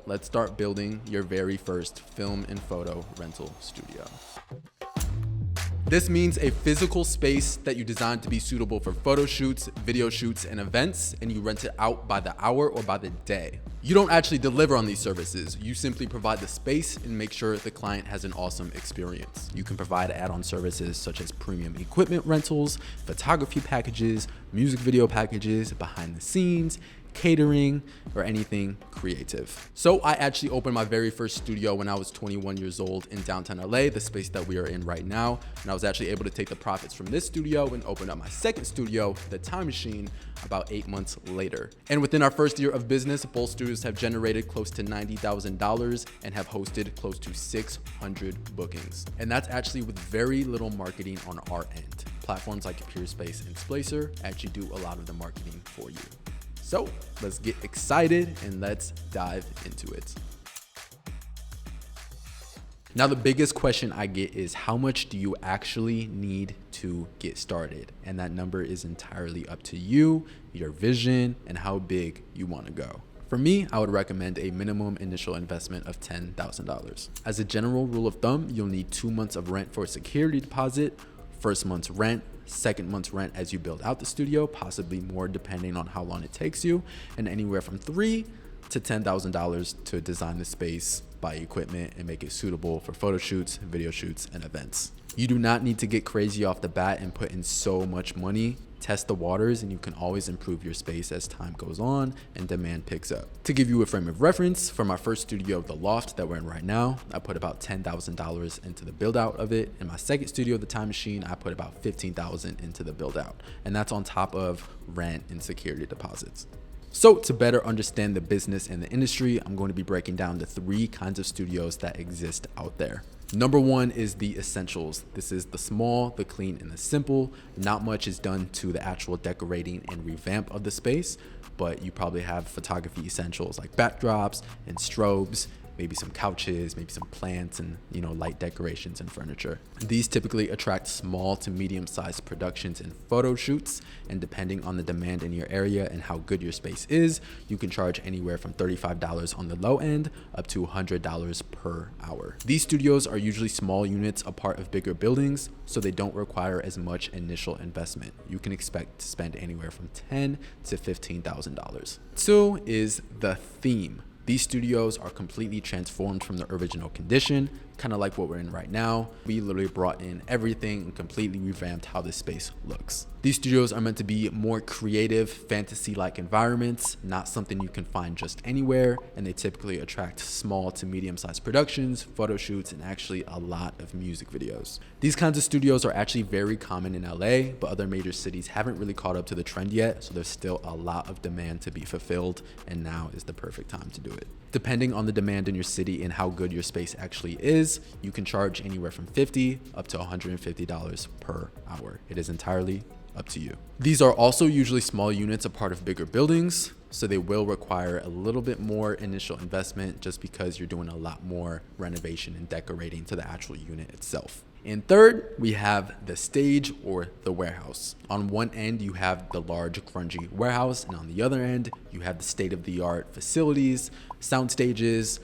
So let's start building your very first film and photo rental studio. This means a physical space that you design to be suitable for photo shoots, video shoots, and events, and you rent it out by the hour or by the day. You don't actually deliver on these services. You simply provide the space and make sure the client has an awesome experience. You can provide add-on services such as premium equipment rentals, photography packages, music video packages, behind the scenes, catering, or anything creative. So I actually opened my very first studio when I was 21 years old in downtown LA, the space that we are in right now. And I was actually able to take the profits from this studio and open up my second studio, The Time Machine, about 8 months later. And within our first year of business, both studios have generated close to $90,000 and have hosted close to 600 bookings. And that's actually with very little marketing on our end. Platforms like Peerspace and Splacer actually do a lot of the marketing for you. So let's get excited and let's dive into it. Now, the biggest question I get is how much do you actually need to get started? And that number is entirely up to you, your vision, and how big you want to go. For me, I would recommend a minimum initial investment of $10,000. As a general rule of thumb, you'll need 2 months of rent for a security deposit, first month's rent, second month's rent as you build out the studio, possibly more depending on how long it takes you, and anywhere from $3,000 to $10,000 to design the space, buy equipment, and make it suitable for photo shoots, video shoots, and events. You do not need to get crazy off the bat and put in so much money. Test the waters, and you can always improve your space as time goes on and demand picks up. To give you a frame of reference, for my first studio, The Loft, that we're in right now, I put about $10,000 into the build out of it. In my second studio, The Time Machine, I put about $15,000 into the build out, and that's on top of rent and security deposits. So to better understand the business and the industry, I'm going to be breaking down the 3 kinds of studios that exist out there. Number 1 is the essentials. This is the small, the clean, and the simple. Not much is done to the actual decorating and revamp of the space, but you probably have photography essentials like backdrops and strobes, maybe some couches, maybe some plants, and light decorations and furniture. These typically attract small to medium-sized productions and photo shoots, and depending on the demand in your area and how good your space is, you can charge anywhere from $35 on the low end up to $100 per hour. These studios are usually small units, a part of bigger buildings, so they don't require as much initial investment. You can expect to spend anywhere from $10,000 to $15,000. 2 is the theme. These studios are completely transformed from the original condition, kind of like what we're in right now. We literally brought in everything and completely revamped how this space looks. These studios are meant to be more creative, fantasy-like environments, not something you can find just anywhere, and they typically attract small to medium-sized productions, photo shoots, and actually a lot of music videos. These kinds of studios are actually very common in LA, but other major cities haven't really caught up to the trend yet, so there's still a lot of demand to be fulfilled, and now is the perfect time to do it. Depending on the demand in your city and how good your space actually is, you can charge anywhere from $50 up to $150 per hour. It is entirely up to you. These are also usually small units, a part of bigger buildings, so they will require a little bit more initial investment just because you're doing a lot more renovation and decorating to the actual unit itself. And third, we have the stage or the warehouse. On one end, you have the large, grungy warehouse, and on the other end, you have the state-of-the-art facilities, sound stages.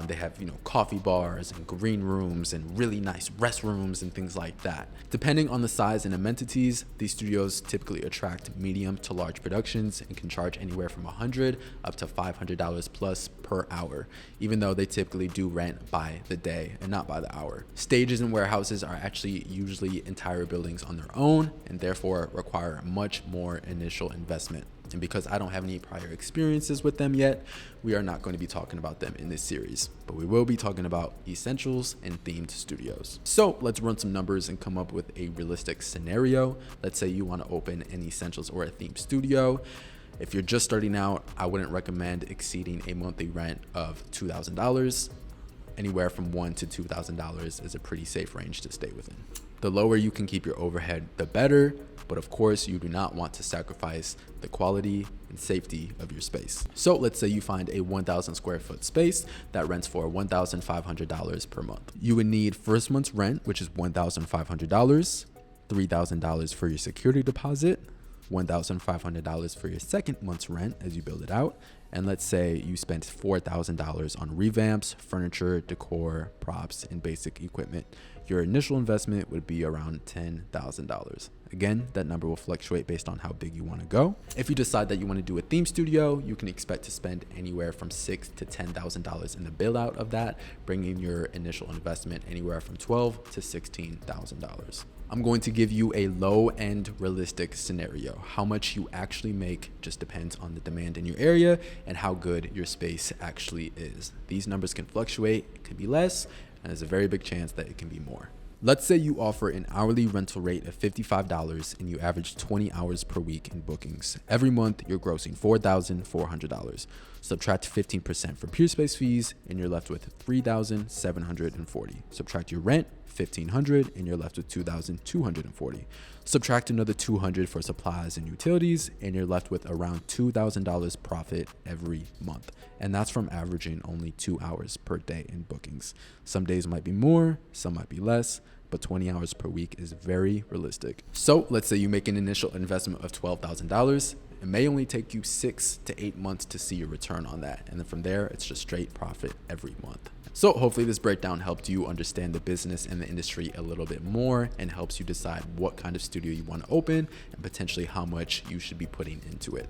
They have, coffee bars and green rooms and really nice restrooms and things like that. Depending on the size and amenities, these studios typically attract medium to large productions and can charge anywhere from $100 up to $500 plus per hour, even though they typically do rent by the day and not by the hour. Stages and warehouses are actually usually entire buildings on their own and therefore require much more initial investment. And because I don't have any prior experiences with them yet, we are not going to be talking about them in this series, but we will be talking about essentials and themed studios. So let's run some numbers and come up with a realistic scenario. Let's say you want to open an essentials or a themed studio. If you're just starting out, I wouldn't recommend exceeding a monthly rent of $2,000. Anywhere from $1,000 to $2,000 is a pretty safe range to stay within. The lower you can keep your overhead, the better. But of course, you do not want to sacrifice the quality and safety of your space. So let's say you find a 1,000 square foot space that rents for $1,500 per month. You would need first month's rent, which is $1,500, $3,000 for your security deposit, $1,500 for your second month's rent as you build it out, And let's say you spent $4,000 on revamps, furniture, decor, props, and basic equipment. Your initial investment would be around $10,000. Again, that number will fluctuate based on how big you want to go. If you decide that you want to do a theme studio, you can expect to spend anywhere from $6,000 to $10,000 in the build out of that, bringing your initial investment anywhere from $12,000 to $16,000. I'm going to give you a low end realistic scenario. How much you actually make just depends on the demand in your area and how good your space actually is. These numbers can fluctuate, it could be less, and there's a very big chance that it can be more. Let's say you offer an hourly rental rate of $55 and you average 20 hours per week in bookings. Every month, you're grossing $4,400. Subtract 15% for Peerspace fees and you're left with $3,740. Subtract your rent, $1,500, and you're left with $2,240. Subtract another $200 for supplies and utilities and you're left with around $2,000 profit every month. And that's from averaging only 2 hours per day in bookings. Some days might be more, some might be less, but 20 hours per week is very realistic. So let's say you make an initial investment of $12,000. It may only take you 6 to 8 months to see your return on that. And then from there, it's just straight profit every month. So hopefully this breakdown helped you understand the business and the industry a little bit more and helps you decide what kind of studio you want to open and potentially how much you should be putting into it.